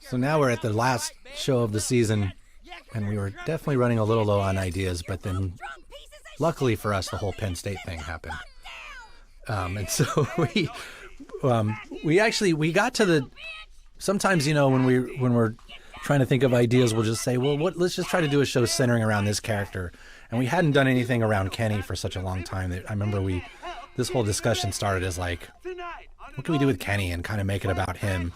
So now we're at the last show of the season, and we were definitely running a little low on ideas, but then luckily for us, the whole Penn State thing happened. And so we got to the, sometimes, you know, when we're trying to think of ideas, we'll just say, well, let's just try to do a show centering around this character. And we hadn't done anything around Kenny for such a long time that I remember this whole discussion started as like, what can we do with Kenny and kind of make it about him?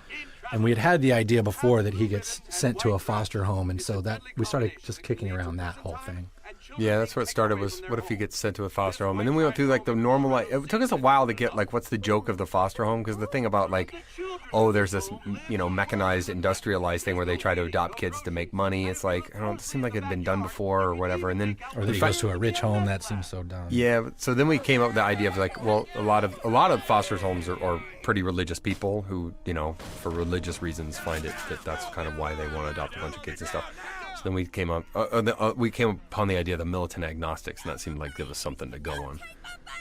And we had the idea before that he gets sent to a foster home, and so that we started just kicking around that whole thing. Yeah, that's where it started, was what if he gets sent to a foster home? And then we went through like the normal, like, it took us a while to get like, what's the joke of the foster home? Because the thing about like, oh, there's this, you know, mechanized, industrialized thing where they try to adopt kids to make money. It's like, I don't know, it seemed like it had been done before or whatever. And then, or that he goes to a rich home, that seems so dumb. Yeah, so then we came up with the idea of like, well, a lot of foster homes are pretty religious people who, you know, for religious reasons find it that's kind of why they want to adopt a bunch of kids and stuff. So then we came upon the idea of the militant agnostics, and that seemed like there was something to go on.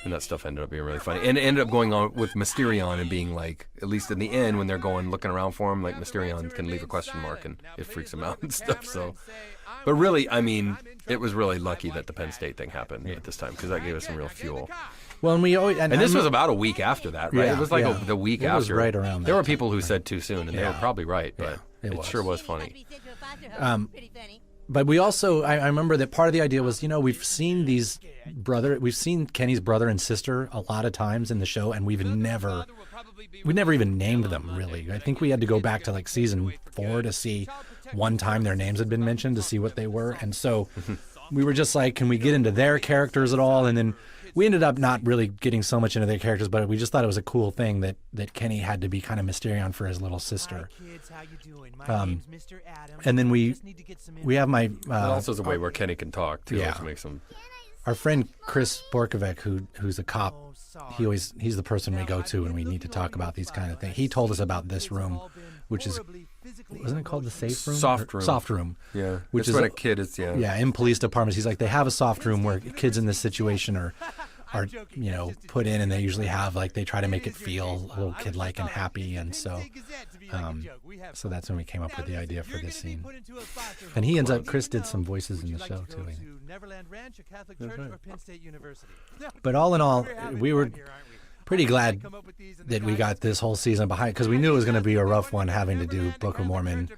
And that stuff ended up being really funny. And it ended up going on with Mysterion and being like, at least in the end, when they're looking around for him, like Mysterion can leave a question mark and it freaks him out and stuff. So, but really, I mean, it was really lucky that the Penn State thing happened at this time, because that gave us some real fuel. Well, and this was about a week after that, right? Yeah, it was like yeah. the week It after. was right around that There were time. people who said too soon, and they were probably right, but it sure was funny. But we also, I remember that part of the idea was, you know, we've seen Kenny's brother and sister a lot of times in the show, and we never even named them, really. I think we had to go back to like season 4 to see one time their names had been mentioned to see what they were. And so we were just like, can we get into their characters at all? And then we ended up not really getting so much into their characters, but we just thought it was a cool thing that Kenny had to be kind of Mysterion for his little sister. And then we have my... It also is a way where Kenny can talk, too, which makes him... Our friend Chris Borkovic, who's a cop, he's the person we go to when we need to talk about these kind of things. He told us about this room, which is... Wasn't it called the safe room? Soft room. Soft room. Yeah. Which is when a kid is, Yeah, in police departments. He's like, they have a soft room where kids in this situation are you know, put in, and they usually have, like, they try to make it feel a little kid-like and happy. And so that's when we came up with the idea for this scene. And Chris did some voices in the show, too. But all in all, we were pretty glad that we got this whole season behind, because we knew it was going to be a rough one having to do Book of Mormon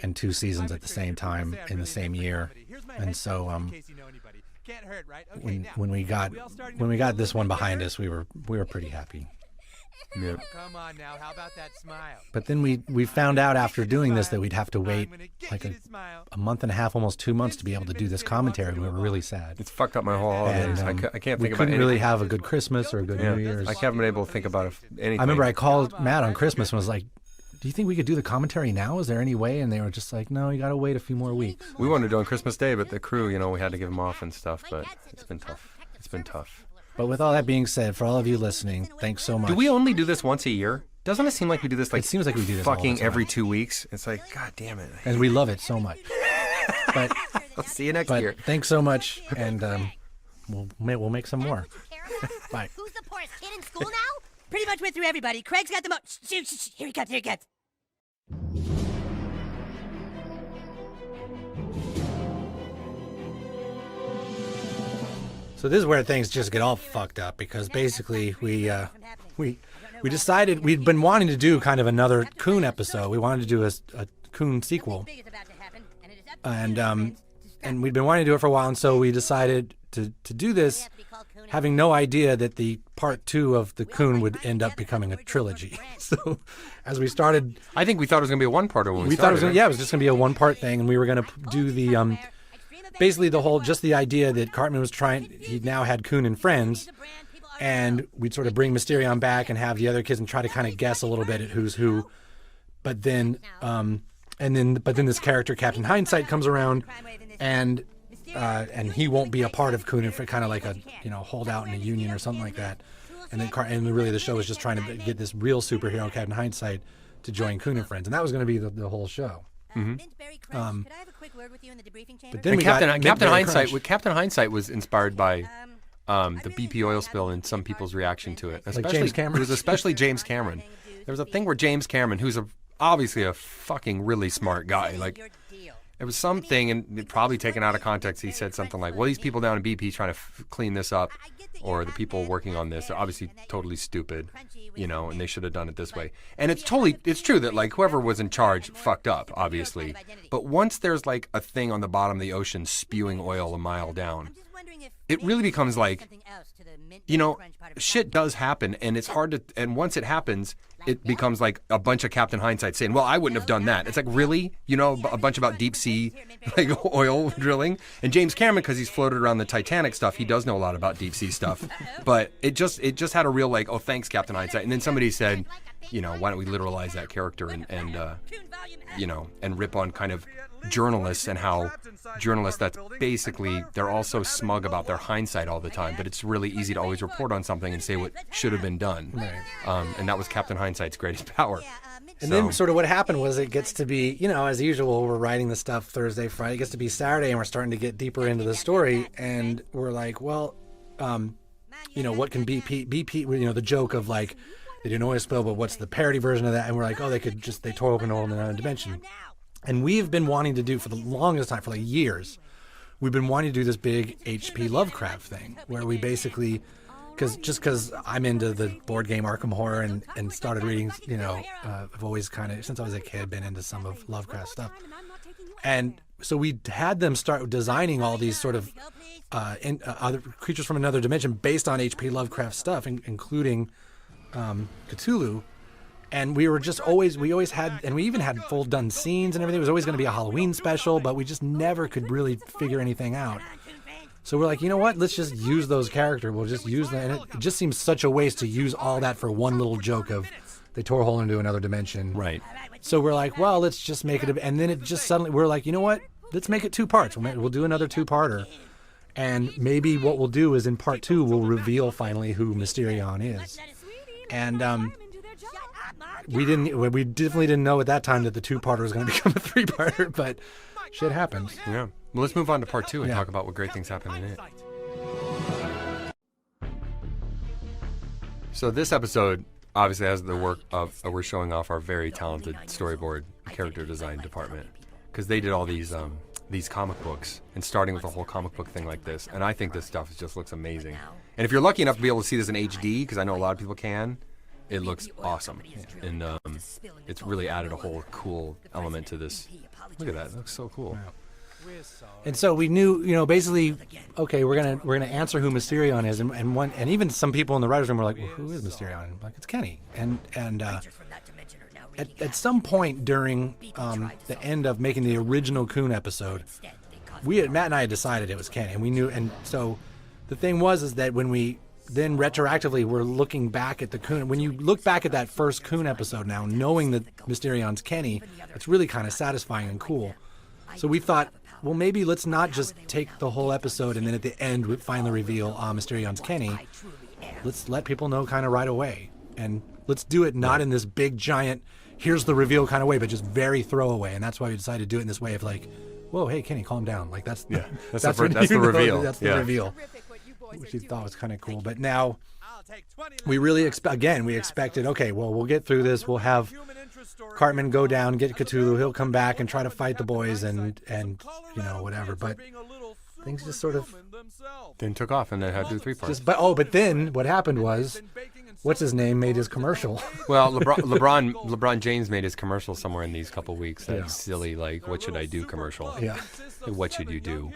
and 2 seasons at the same time in the same year. And so when we got this one behind us, we were pretty happy. Yeah. Come on now, how about that smile? But then we found out after doing this that we'd have to wait like a month and a half, almost 2 months to be able to do this commentary. We were really sad. It's fucked up my whole holidays. And, I can't think about we couldn't anything. really have a good Christmas or a good New Year's. I haven't been able to think about anything. I remember I called Matt on Christmas and was like, do you think we could do the commentary now? Is there any way? And they were just like, no, you got to wait a few more weeks. We wanted to do it on Christmas Day, but the crew, you know, we had to give them off and stuff, but it's been tough. It's been tough. But with all that being said, for all of you listening, thanks so much. Do we only do this once a year? Doesn't it seem like we do this like... It seems like we do this all the fucking time. every 2 weeks. It's like, God damn it. And we love it so much. But I'll see you next year. Thanks so much, and we'll make some more. Bye. Who's the poorest kid in school now? Pretty much went through everybody. Craig's got the most. Here he comes. Here he comes. So this is where things just get all fucked up, because basically we decided we'd been wanting to do kind of another Coon episode. We wanted to do a Coon sequel, and we'd been wanting to do it for a while, and so we decided to do this, having no idea that the part 2 of the Coon would end up becoming a trilogy. So as we started, I think we thought it was going to be a one-parter when we thought started. it was just going to be a one-part thing, and we were going to do the basically the idea that Cartman was he now had Coon and friends, and we'd sort of bring Mysterion back and have the other kids and try to kind of guess a little bit at who's who. But then this character, Captain Hindsight, comes around, and he won't be a part of Coon and Friends, kind of like a, you know, holdout in a union or something like that. And then really the show was just trying to get this real superhero, Captain Hindsight, to join Coon and Friends, and that was going to be the whole show. Mm-hmm. But then Captain Hindsight was inspired by the BP oil spill and some people's reaction to it. Especially, James Cameron. It was especially James Cameron. There was a thing where James Cameron, who's obviously a fucking really smart guy. Like, it was something, and probably taken out of context, he said something like, well, these people down in BP trying to clean this up, or the people working on this, are obviously totally stupid, you know, and they should have done it this way. And it's true that, like, whoever was in charge fucked up, obviously. But once there's, like, a thing on the bottom of the ocean spewing oil a mile down, it really becomes like, you know, shit does happen, and it's hard to, and once it happens, it becomes like a bunch of Captain Hindsight saying, well, I wouldn't have done that. It's like, really? You know, a bunch about deep sea, like, oil drilling? And James Cameron, because he's floated around the Titanic stuff, he does know a lot about deep sea stuff. But it just had a real, like, oh, thanks, Captain Hindsight. And then somebody said, you know, why don't we literalize that character and you know, and rip on kind of journalists, and how journalists, that's basically, they're all so smug about their hindsight all the time, but it's really easy to always report on something and say what should have been done. Right. And that was Captain Hindsight's greatest power. And then sort of what happened was, it gets to be, you know, as usual, we're writing the stuff Thursday, Friday, it gets to be Saturday, and we're starting to get deeper into the story, and we're like, well, you know, what can BP, you know, the joke of, like, they didn't always spill, but what's the parody version of that? And we're like, oh, they tore open a hole in another dimension. And we've been wanting to do, for the longest time, for like years, we've been wanting to do this big H.P. Lovecraft thing, where we basically, because I'm into the board game Arkham Horror and started reading, you know, I've always kind of, since I was a kid, been into some of Lovecraft stuff. And so we had them start designing all these sort of other creatures from another dimension based on H.P. Lovecraft stuff, including Cthulhu. And we always had, and we even had full done scenes and everything. It was always going to be a Halloween special, but we just never could really figure anything out. So we're like, you know what? Let's just use those characters. We'll just use them. And it just seems such a waste to use all that for one little joke of they tore a hole into another dimension. Right. So we're like, well, let's just make it. And then it just suddenly, we're like, you know what? Let's make it 2 parts. We'll do another 2-parter. And maybe what we'll do is in part 2, we'll reveal finally who Mysterion is. And we definitely didn't know at that time that the 2-parter was going to become a 3-parter, but shit happens. Yeah. Well, let's move on to part 2 and talk about what great things happen in it. So this episode obviously has the work of, we're showing off our very talented storyboard character design department, because they did all these comic books, and starting with a whole comic book thing like this. And I think this stuff just looks amazing. And if you're lucky enough to be able to see this in HD, because I know a lot of people can, it looks awesome. And it's really added a whole cool element to this. Look at that. It looks so cool. And so we knew, you know, basically, okay, we're gonna answer who Mysterion is, and even some people in the writers' room were like, well, who is Mysterion? I'm like, it's Kenny. And at some point during the end of making the original Coon episode, Matt and I had decided it was Kenny, and we knew. And so the thing is that when we then retroactively we're looking back at the Coon, when you look back at that first Coon episode now, knowing that Mysterion's Kenny, it's really kind of satisfying and cool. So we thought, well, maybe let's not just take the whole episode and then at the end we finally reveal Mysterion's Kenny. Let's let people know kind of right away. And let's do it not in this big, giant, here's the reveal kind of way, but just very throwaway. And that's why we decided to do it in this way of like, whoa, hey, Kenny, calm down. Like, that's the reveal. That's the reveal, which we thought was kind of cool. But now we really expected, okay, well, we'll get through this. We'll have Cartman go down, get Cthulhu. He'll come back and try to fight the boys and you know, whatever. But things just sort of then took off, and they had to do 3 parts. But then what happened was, what's his name made his commercial. Well, LeBron James made his commercial somewhere in these couple weeks. That silly, like, what should I do commercial. Yeah. Like, what should you do?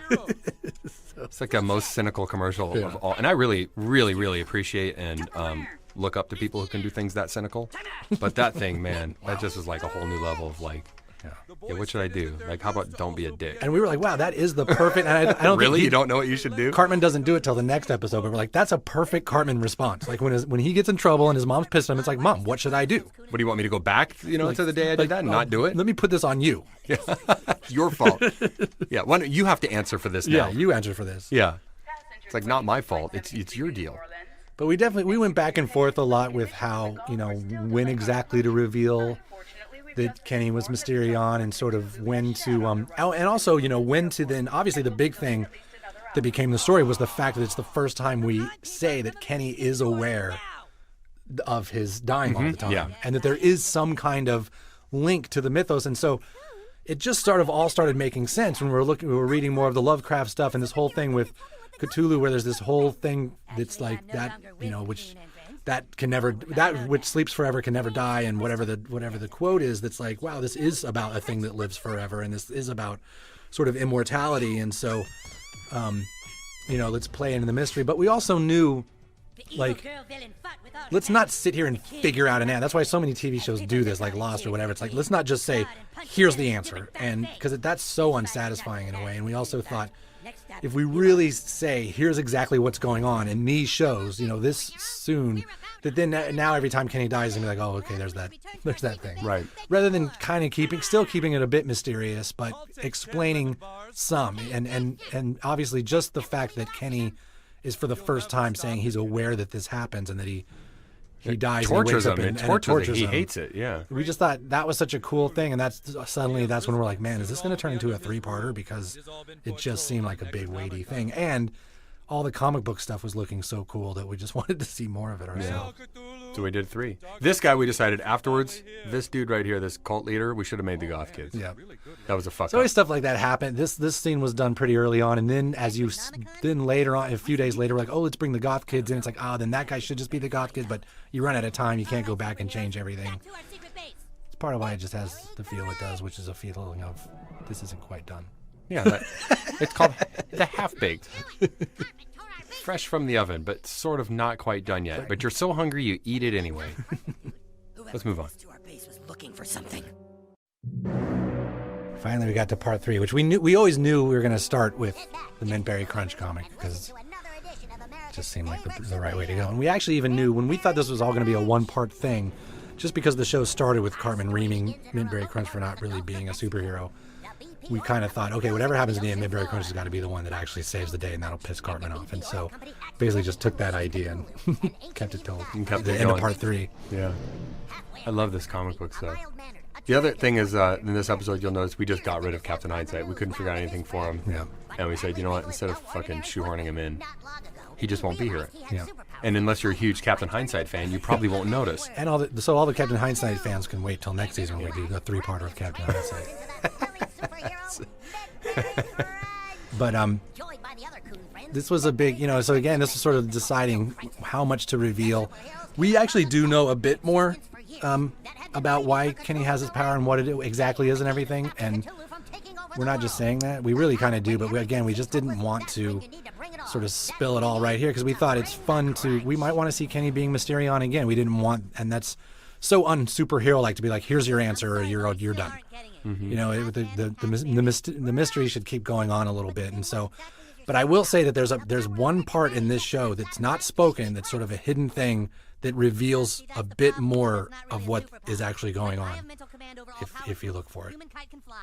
It's like a most cynical commercial of all. And I really, really, really appreciate and look up to people who can do things that cynical. But that thing, man, that just was like a whole new level of like, yeah, what should I do? Like, how about don't be a dick? And we were like, wow, that is the perfect. And I don't really, think you don't know what you should do. Cartman doesn't do it till the next episode, but we're like, that's a perfect Cartman response. Like when he gets in trouble and his mom's pissed at him, it's like, Mom, what should I do? What do you want me to go back? You know, to the day I did that and not do it? Let me put this on you. Yeah. Your fault. Yeah, you have to answer for this now. Yeah, you answer for this. Yeah, it's like not my fault. It's your deal. But we went back and forth a lot with how, you know, when exactly to reveal that Kenny was Mysterion, and sort of when to and also, you know, when to then, obviously the big thing that became the story was the fact that it's the first time we say that Kenny is aware of his dying all the time, and that there is some kind of link to the mythos. And so it just all started making sense when we were reading more of the Lovecraft stuff and this whole thing with Cthulhu, where there's this whole thing that's like that, which sleeps forever can never die, and whatever the quote is, that's like, wow, this is about a thing that lives forever, and this is about sort of immortality. And so let's play into the mystery. But we also knew, like, let's not sit here and figure out an answer. That's why so many TV shows do this, like Lost or whatever. It's like, let's not just say, here's the answer, and because that's so unsatisfying in a way. And we also thought, if we really say, here's exactly what's going on in these shows, this soon, that then now every time Kenny dies, and be like, oh, okay, there's that thing. Right. Rather than kind of still keeping it a bit mysterious, but explaining some. And obviously just the fact that Kenny is for the first time saying he's aware that this happens and that he dies, tortures and he him, wakes up and tortures he him. hates it. Yeah. We just thought that was such a cool thing, and that's when we're like, man, is this going to turn into a 3-parter? Because it just seemed like a big weighty thing, and all the comic book stuff was looking so cool that we just wanted to see more of it ourselves. So we did 3. This guy, we decided afterwards, this dude right here, this cult leader, we should have made the goth kids. Yeah, that was a fuck so up. always stuff like that happened. This scene was done pretty early on, and then then later on, a few days later, we're like, oh, let's bring the goth kids in. It's like, then that guy should just be the goth kid, but you run out of time. You can't go back and change everything. It's part of why it just has the feel it does, which is a feeling of this isn't quite done. Yeah, it's called the half-baked. Fresh from the oven, but sort of not quite done yet. But you're so hungry, you eat it anyway. Let's move on. Looking for something. Finally, we got to part 3, which we always knew we were going to start with the Mintberry Crunch comic, because it just seemed like the right way to go. And we actually even knew, when we thought this was all going to be a 1-part thing, just because the show started with Cartman reaming Mintberry Crunch for not really being a superhero, we kind of thought, okay, whatever happens in the end, Mintberry Crunch has got to be the one that actually saves the day, and that'll piss Cartman off. And so basically just took that idea and kept it till the end of part 3. Yeah. I love this comic book stuff. The other thing is, in this episode, you'll notice we just got rid of Captain Hindsight. We couldn't figure out anything for him. Yeah. And we said, you know what, instead of fucking shoehorning him in, he just won't be here. Yeah. And unless you're a huge Captain Hindsight fan, you probably won't notice. And all the Captain Hindsight fans can wait till next season when we do the 3-parter of Captain Hindsight. But this was a big, so again, this was sort of deciding how much to reveal. We actually do know a bit more about why Kenny has his power and what it exactly is and everything, and we're not just saying that. We really kind of do, but we just didn't want to sort of spill it all right here, because we thought it's fun we might want to see Kenny being Mysterion again. We didn't want, and that's so un-superhero-like to be like, here's your answer, or you're done. Mm-hmm. The mystery should keep going on a little bit, and so. But I will say that there's one part in this show that's not spoken, that's sort of a hidden thing that reveals a bit more of what is actually going on, if you look for it.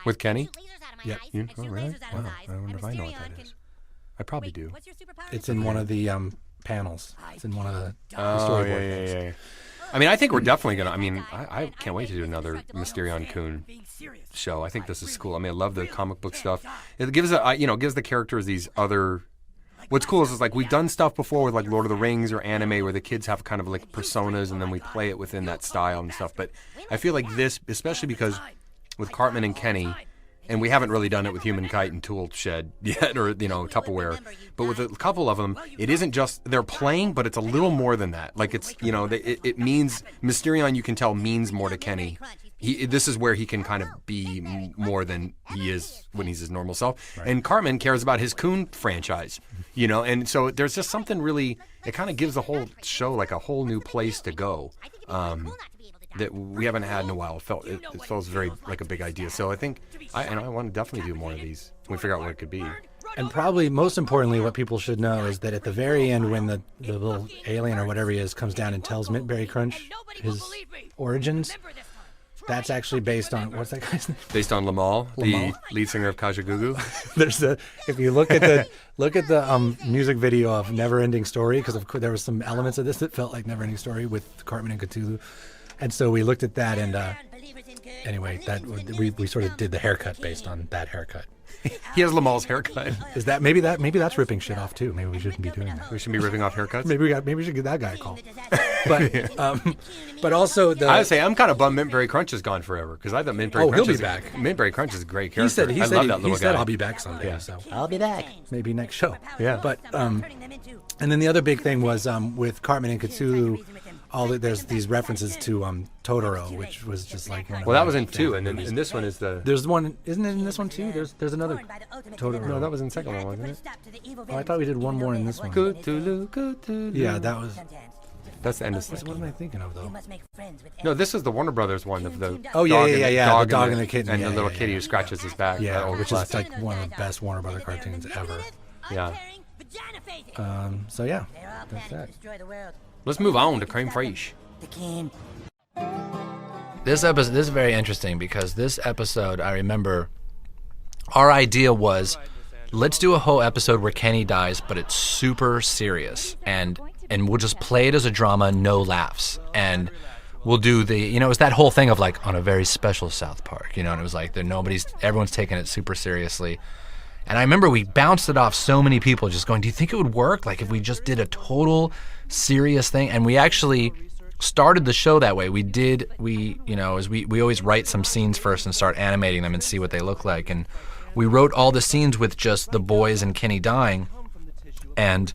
With Kenny? Yep. Oh, really? Wow. I wonder if I know what that is. I probably do. It's in one of the panels. It's in one of the storyboard things. Yeah. I mean, I think we're definitely going to... I can't wait to do another Mysterion Coon show. I think this is cool. I mean, I love the comic book stuff. It gives gives the characters these other... What's cool is like we've done stuff before with like Lord of the Rings or anime where the kids have kind of like personas and then we play it within that style and stuff. But I feel like this, especially because with Cartman and Kenny, and we haven't really done it with Human Kite and Tool Shed yet, or, Tupperware. But with a couple of them, it isn't just they're playing, but it's a little more than that. Like it's, it means, Mysterion, you can tell, means more to Kenny. This is where he can kind of be more than he is when he's his normal self. Right. And Cartman cares about his Coon franchise, and so there's just something really, it kind of gives the whole show like a whole new place to go. That we haven't had in a while. It feels very like a big idea. So I think I want to definitely do more of these. We figure out what it could be. And probably most importantly, what people should know is that at the very end, when the little alien or whatever he is comes down and tells Mintberry Crunch his origins, that's actually based on, what's that guy's name? Based on Lamal, the lead singer of Kajagoogoo. If you look at the music video of Never Ending Story, because there was some elements of this that felt like Never Ending Story with Cartman and Cthulhu. And so we looked at that, and anyway, that we sort of did the haircut based on that haircut. He has Lamal's haircut. Is that maybe that's ripping shit off too? Maybe we shouldn't be doing that. We shouldn't be ripping off haircuts. Maybe we should give that guy a call. But also I would say I'm kind of bummed Mintberry Crunch is gone forever because I thought Mintberry Crunch he'll be is back. Mintberry Crunch is a great character. he said I love that little he said guy. I'll be back someday. Yeah. So I'll be back. maybe next show. Yeah. But and then the other big thing was with Cartman and Cthulhu. There's these references to Totoro, which was just like one of Well, that my was in 2, favorite and then movies. and this one is the. There's one, isn't it in this one too? There's another Totoro. No, that was in the second one, wasn't it? Oh, I thought we did one more in this one. Cthulhu, Cthulhu. Yeah, that was. That's the end of What am I thinking of though? No, this is the Warner Brothers one of the. Oh yeah, dog yeah, and yeah, the the dog and the kitten, and yeah, the little yeah, kitty yeah. who scratches his back. that Yeah, old which is classic. like one of the best Warner Brother cartoons ever. Yeah. So yeah, that's that. Let's move on to Creme Fraiche. This is very interesting because this episode, I remember, our idea was, let's do a whole episode where Kenny dies, but it's super serious, and we'll just play it as a drama, no laughs, and we'll do it was that whole thing of like on a very special South Park, and it was like everyone's taking it super seriously. And I remember we bounced it off so many people just going, do you think it would work? Like if we just did a total serious thing? And we actually started the show that way. We always write some scenes first and start animating them and see what they look like. And we wrote all the scenes with just the boys and Kenny dying. And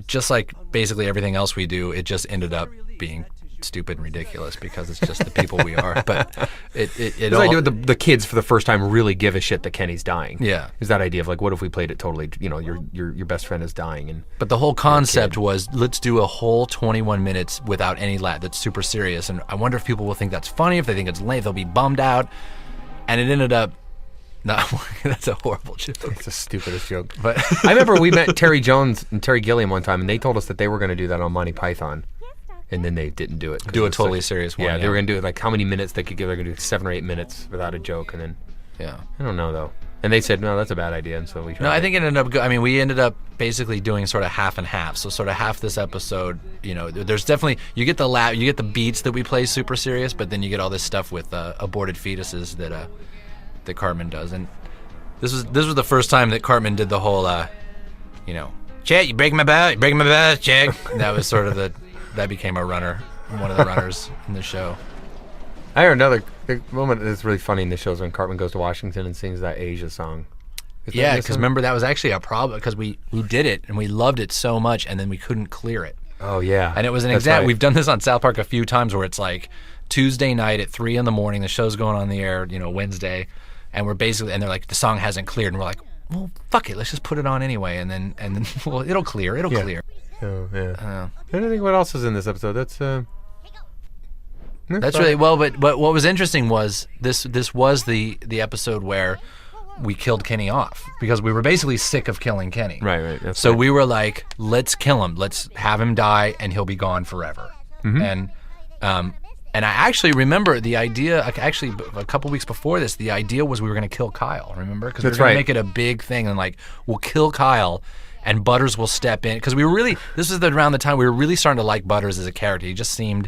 just like basically everything else we do, it just ended up being stupid and ridiculous because it's just the people we are. But it all... I do the kids for the first time really give a shit that Kenny's dying. Yeah. Is that idea of like, what if we played it totally, your best friend is dying. And But the whole concept was, let's do a whole 21 minutes without any laugh. That's super serious. And I wonder if people will think that's funny, if they think it's lame, they'll be bummed out. And it ended up not working. That's a horrible joke. It's the stupidest joke. But I remember we met Terry Jones and Terry Gilliam one time, and they told us that they were going to do that on Monty Python. And then they didn't do it. Do a totally serious one. Yeah, they were going to do it like how many minutes they could give. They're going to do 7 or 8 minutes without a joke. And then, yeah. I don't know, though. And they said, no, that's a bad idea. And so we tried. No, I think it ended up we ended up basically doing sort of half and half. So sort of half this episode, there's definitely, you get the beats that we play super serious, but then you get all this stuff with aborted fetuses that Cartman does. And this was the first time that Cartman did the whole, Chet, you break my back, Chet. That was sort of that became one of the runners in the show. I heard another moment that's really funny in the show is when Cartman goes to Washington and sings that Asia song. Yeah, because remember that was actually a problem because we did it and we loved it so much and then we couldn't clear it. Oh yeah, and it was an That's example. right. We've done this on South Park a few times where it's like Tuesday night at 3 a.m. the show's going on the air, Wednesday, and we're basically and they're like the song hasn't cleared and we're like, well, fuck it, let's just put it on anyway and then well it'll clear. Clear. Oh yeah. I don't think what else is in this episode. That's really well, but what was interesting was this was the episode where we killed Kenny off because we were basically sick of killing Kenny. Right. So we were like, let's kill him. Let's have him die, and he'll be gone forever. Mm-hmm. And I actually remember the idea. Actually, a couple weeks before this, the idea was we were going to kill Kyle. Remember? Because we were going to make it a big thing, and like we'll kill Kyle, and Butters will step in because we were really. This was around the time we were really starting to like Butters as a character. He just seemed.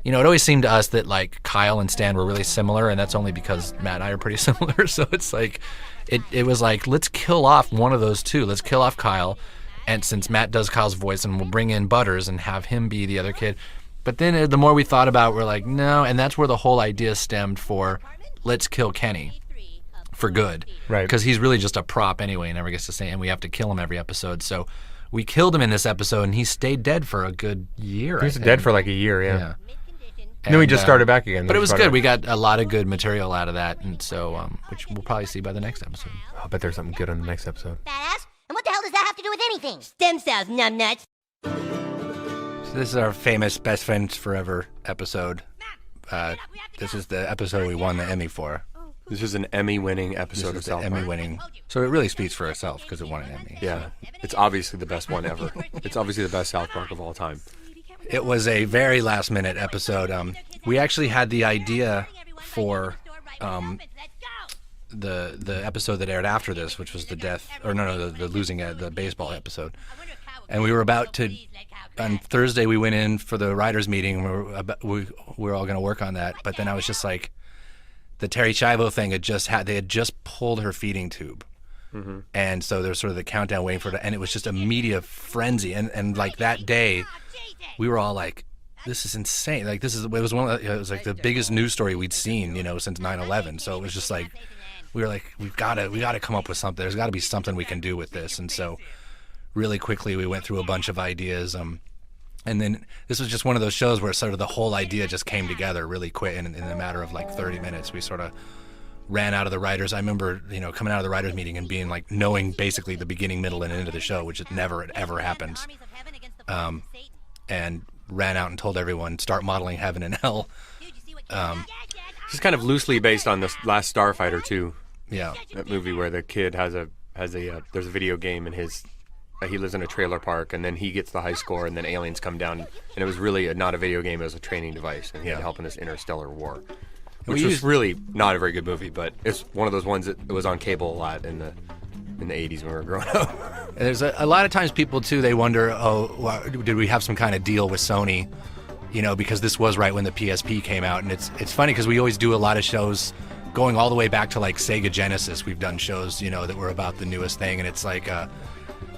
It always seemed to us that like Kyle and Stan were really similar, and that's only because Matt and I are pretty similar. So it's like, it was like, let's kill off one of those two. Let's kill off Kyle, and since Matt does Kyle's voice, and we'll bring in Butters and have him be the other kid. But then the more we thought about it, we're like, no, and that's where the whole idea stemmed for, let's kill Kenny for good. Right. Because he's really just a prop anyway, he never gets to say, and we have to kill him every episode. So we killed him in this episode, and he stayed dead for a good year. He was dead for like a year, yeah. And then we just started back again. But it was good. We got a lot of good material out of that, and so which we'll probably see by the next episode. I bet there's something good on the next episode. Badass? And what the hell does that have to do with anything? Stem cells, numbnuts. So this is our famous Best Friends Forever episode. This is the episode we won the Emmy for. This is an Emmy-winning episode of South Park. Emmy-winning. So it really speaks for itself because it won an Emmy. Yeah, it's obviously the best one ever. It's obviously the best South Park of all time. It was a very last-minute episode. We actually had the idea for the episode that aired after this, which was the losing the baseball episode. And we were about to, on Thursday, we went in for the writers' meeting. We were all going to work on that. But then I was just like, the Terry Chivo thing they had just pulled her feeding tube. Mm-hmm. And so there was sort of the countdown waiting for it. And it was just a media frenzy. And like that day, we were all like, this is insane. Like it was it was like the biggest news story we'd seen, since 9/11. So it was just like, we were like, we gotta come up with something. There's gotta be something we can do with this. And so really quickly we went through a bunch of ideas. And then this was just one of those shows where sort of the whole idea just came together really quick in a matter of like 30 minutes. We sort of ran out of the writers. I remember, coming out of the writers meeting and being like, knowing basically the beginning, middle, and end of the show, which never ever happens. And ran out and told everyone, start modeling heaven and hell. It's kind of loosely based on the Last Starfighter too. Yeah, that movie where the kid there's a video game in his. He lives in a trailer park, and then he gets the high score, and then aliens come down, and it was really not a video game; it was a training device, and he had to help in this interstellar war. Which was really not a very good movie, but it's one of those ones that was on cable a lot in the 80s when we were growing up. And there's a lot of times people too, they wonder, did we have some kind of deal with Sony? Because this was right when the PSP came out, and it's funny because we always do a lot of shows going all the way back to like Sega Genesis. We've done shows, that were about the newest thing, and it's like,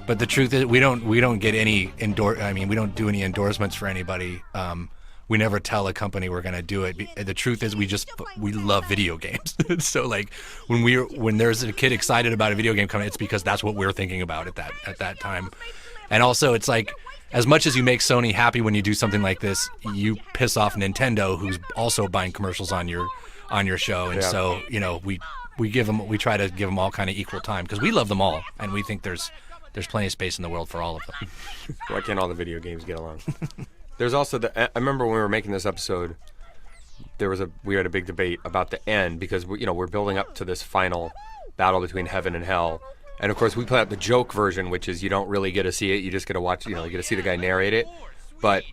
but the truth is we don't get any we don't do any endorsements for anybody. We never tell a company we're going to do it. The truth is we love video games. So like when there's a kid excited about a video game coming, it's because that's what we're thinking about at that time. And also it's like, as much as you make Sony happy when you do something like this, you piss off Nintendo, who's also buying commercials on your show. And so, we try to give them all kind of equal time because we love them all. And we think there's plenty of space in the world for all of them. Why can't all the video games get along? There's also I remember when we were making this episode, we had a big debate about the end because we're building up to this final battle between heaven and hell, and of course we play out the joke version, which is you don't really get to see it, you just get to watch, you get to see the guy narrate it. But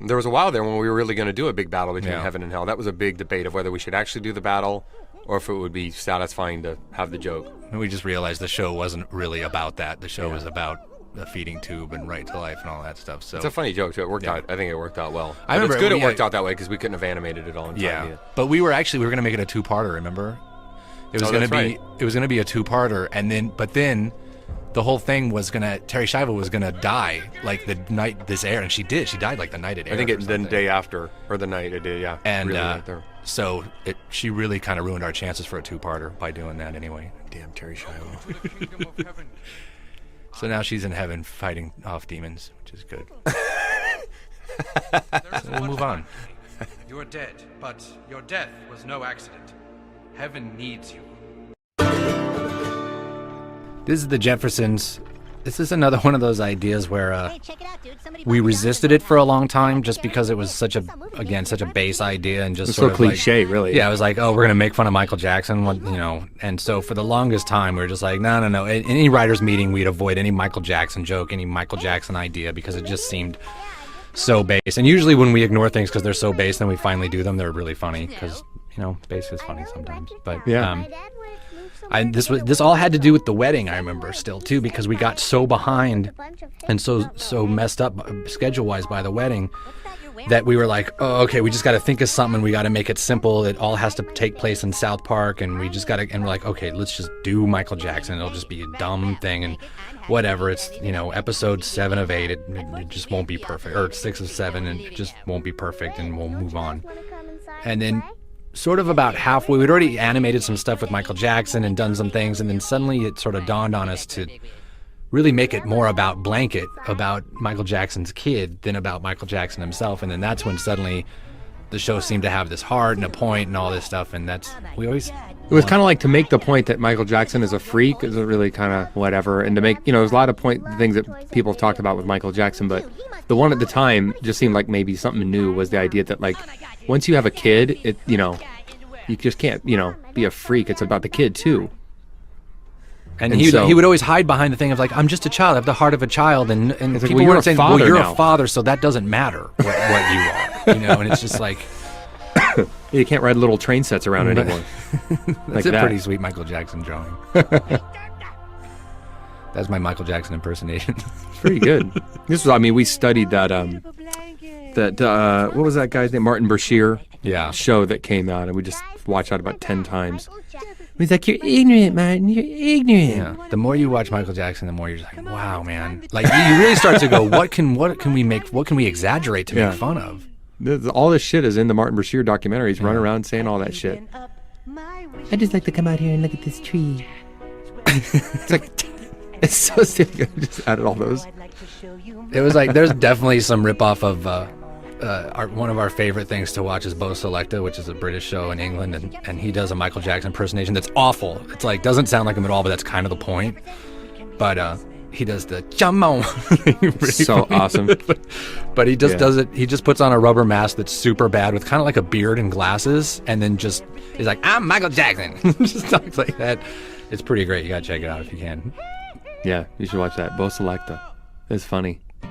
there was a while there when we were really going to do a big battle between heaven and hell. That was a big debate of whether we should actually do the battle or if it would be satisfying to have the joke. And we just realized the show wasn't really about that. The show was about a feeding tube and right to life and all that stuff. So it's a funny joke too. It worked out. I think it worked out well. I remember it's good it worked out that way because we couldn't have animated it all in time. Yeah, but we were going to make it a two-parter. Remember, it was going to be a two-parter, and then the whole thing was Terry Schiavo was gonna die like the night this aired, and she did. She died like the night it aired. I think the day after or the night it did. Yeah, and really right there. So she really kind of ruined our chances for a two-parter by doing that anyway. Damn Terry Schiavo. So now she's in heaven fighting off demons, which is good. So we'll move on. You are dead, but your death was no accident. Heaven needs you. This is the Jeffersons. This is another one of those ideas where we resisted it for a long time just because it was such a base idea and just sort so of cliche, really. Yeah, it was like, oh, we're going to make fun of Michael Jackson, and so for the longest time we were just like, no. In any writers' meeting, we'd avoid any Michael Jackson joke, any Michael Jackson idea because it just seemed so base. And usually when we ignore things because they're so base, then we finally do them, they're really funny because, base is funny sometimes. But this all had to do with the wedding, I remember still too, because we got so behind and so messed up schedule-wise by the wedding that we were like, oh, okay, we just got to think of something. We got to make it simple. It all has to take place in South Park, and we just got to. And we're like, okay, let's just do Michael Jackson. It'll just be a dumb thing, and whatever. It's episode 7 of 8. It just won't be perfect, or 6 of 7, and it just won't be perfect, and we'll move on. And then, sort of about halfway, we'd already animated some stuff with Michael Jackson and done some things, and then suddenly it sort of dawned on us to really make it more about Blanket, about Michael Jackson's kid, than about Michael Jackson himself. And then that's when suddenly the show seemed to have this heart and a point and all this stuff, and it was kind of like to make the point that Michael Jackson is a freak is really kind of whatever, and to make, there's a lot of things that people have talked about with Michael Jackson, but the one at the time just seemed like maybe something new was the idea that like once you have a kid, you just can't, be a freak. It's about the kid too. And he would always hide behind the thing of like, I'm just a child, I have the heart of a child, and people like, weren't saying, well, you're a father, so that doesn't matter what you are, and it's just like you can't ride little train sets around anymore. That's pretty sweet Michael Jackson drawing. That's my Michael Jackson impersonation. It's pretty good. We studied that what was that guy's name? Martin Bashir show that came out, and we just watched that about 10 times. He's like, you're ignorant, Martin. You're ignorant. Yeah. The more you watch Michael Jackson, the more you're just like, wow, man. Like you really start to go, what can we exaggerate to make fun of? All this shit is in the Martin Bashir documentary. He's running around saying all that shit. I just like to come out here and look at this tree. It's like, it's so silly. I just added all those. It was like, there's definitely some ripoff of one of our favorite things to watch is Bo Selecta, which is a British show in England, and he does a Michael Jackson impersonation that's awful. It's like, doesn't sound like him at all, but that's kind of the point. But he does the jamon. So awesome. But he just does it. He just puts on a rubber mask that's super bad with kind of like a beard and glasses, and then just is like, I'm Michael Jackson. Just talks like that. It's pretty great. You gotta check it out if you can. Yeah, you should watch that. Bo Selecta. It's funny. I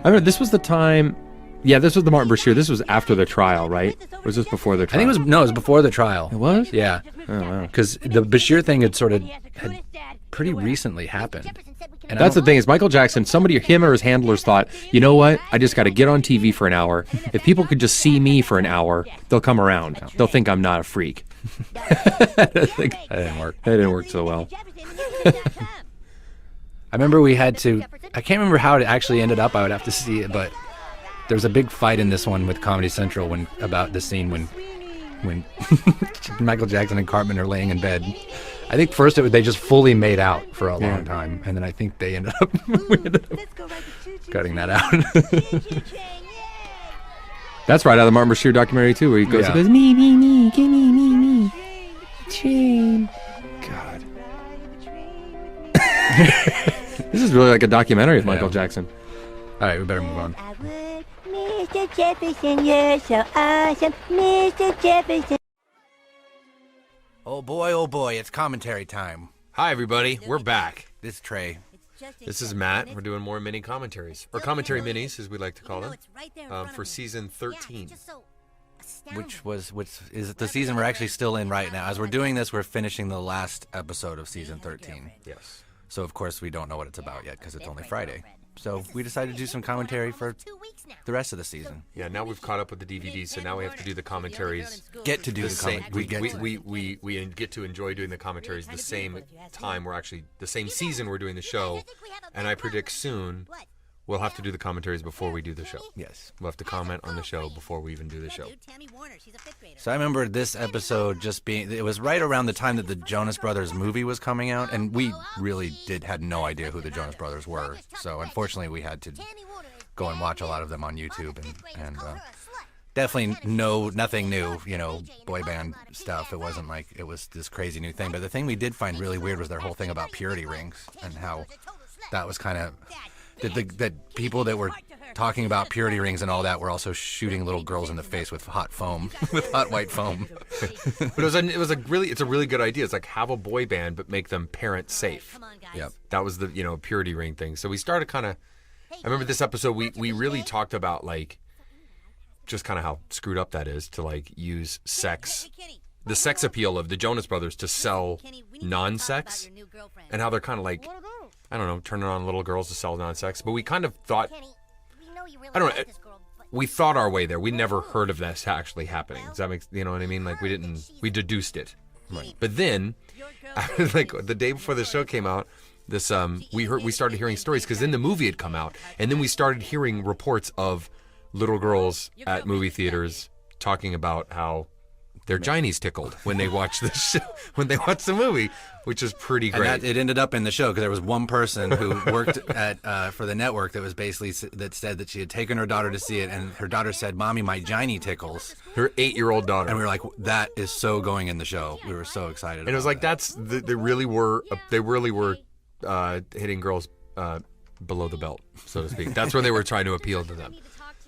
remember this was the time. Yeah, this was the Martin Bashir. This was after the trial, right? Or was this before the trial? I think it was before the trial. It was? Yeah. Oh, wow. Because the Bashir thing had pretty recently happened. And That's the thing is Michael Jackson, him or his handlers thought, you know what? I just got to get on TV for an hour. If people could just see me for an hour, they'll come around. They'll think I'm not a freak. That didn't work. That didn't work so well. I remember we had to, I can't remember how it actually ended up. I would have to see it, but there was a big fight in this one with Comedy Central about the scene when Michael Jackson and Cartman are laying in bed. I think first they just fully made out for a long time, and then I think we ended up cutting that out. That's right out of the Martin Bashir documentary too, where he goes, me, give me, train. God. This is really like a documentary of Michael Jackson. All right, we better move on. Mr. Jefferson, you're so awesome, Mr. Jefferson. Oh boy, it's commentary time. Hi, everybody. We're back. This is Trey. This is Matt. We're doing more mini commentaries, or commentary minis, as we like to call them, for season 13. Which is the season we're actually still in right now. As we're doing this, we're finishing the last episode of season 13. Yes. So, of course, we don't know what it's about yet because it's only Friday. So we decided to do some commentary for the rest of the season. Yeah, now we've caught up with the DVDs, so now we have to do the commentaries. Get to do the same. commentaries. We get to enjoy doing the commentaries the same time the same season we're doing the show, and I predict soon we'll have to do the commentaries before we do the show. Yes. We'll have to comment on the show before we even do the show. So I remember this episode it was right around the time that the Jonas Brothers movie was coming out, and we really had no idea who the Jonas Brothers were. So unfortunately we had to go and watch a lot of them on YouTube, and definitely nothing new, boy band stuff. It wasn't like it was this crazy new thing. But the thing we did find really weird was their whole thing about purity rings and how that was kind of... That people that were talking about purity rings and all that were also shooting little girls in the face with hot foam, with hot white foam. But it's a really good idea. It's like have a boy band but make them parent safe. Yep. That was the purity ring thing. So we started kind of. I remember this episode we really talked about like just kind of how screwed up that is to like use sex, the sex appeal of the Jonas Brothers to sell non-sex, and how they're kind of like. I don't know, turning on little girls to sell non-sex. But we kind of thought, I don't know, we thought our way there. We never heard of this actually happening. Does that make, you know what I mean? Like we deduced it. Right. But then, like the day before the show came out, we started hearing stories because then the movie had come out. And then we started hearing reports of little girls at movie theaters talking about how their ginies tickled when they watched the movie, which is pretty great. And it ended up in the show because there was one person who worked for the network that was basically that said that she had taken her daughter to see it, and her daughter said, "Mommy, my giny tickles." Her 8-year-old daughter. And we were like, "That is so going in the show." We were so excited. And it was like they really were hitting girls below the belt, so to speak. That's where they were trying to appeal to them.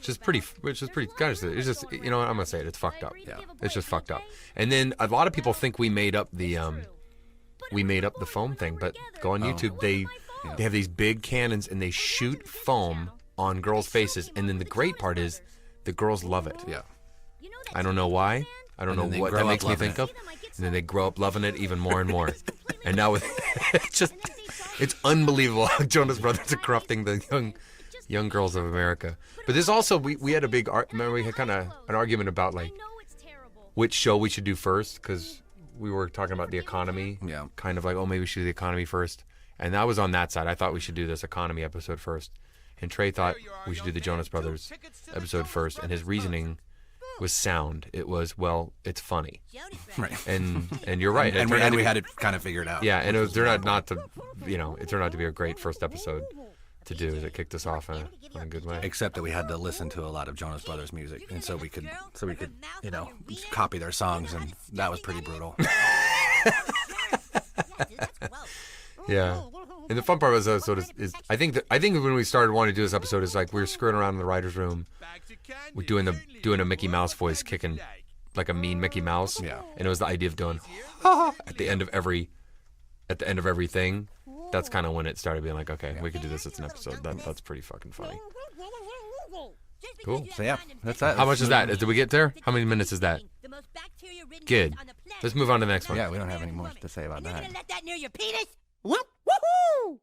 Which is pretty, guys, it's just, I'm going to say it, it's fucked up. Yeah. It's just fucked up. And then a lot of people think we made up the foam thing, but go on YouTube, they have these big cannons and they shoot foam on girls' faces. And then the great part is the girls love it. Yeah. I don't know why. I don't know what that makes me think of. And then they grow up loving it even more and more. And now it's unbelievable how Jonas Brothers are corrupting the young girls of America. But there's also we had we had kind of an argument about like which show we should do first, because we were talking about the economy. Yeah. Kind of like, oh, maybe we should do the economy first. And that was on that side. I thought we should do this economy episode first. And Trey thought we should do the Jonas Brothers episode first. And his reasoning was sound. It was, well, it's funny. Right. And you're right. And It we had it kind of figured out. Yeah, and it turned out not to, it turned out to be a great first episode to do. It kicked us off in a good way. Except that we had to listen to a lot of Jonas Brothers music, and so we could, copy their songs, and that was pretty brutal. Yeah. And the fun part was I think when we started wanting to do this episode is like we were screwing around in the writers' room, we're doing a Mickey Mouse voice, kicking like a mean Mickey Mouse. Yeah. And it was the idea of doing at the end of everything. That's kind of when it started being like, okay, we could do this as an episode. That's pretty fucking funny. Cool. So yeah, that's that. How much is that? Did we get there? How many minutes is that? Good. Let's move on to the next one. Yeah, we don't have any more to say about that. Let that near your penis? Whoop, woohoo!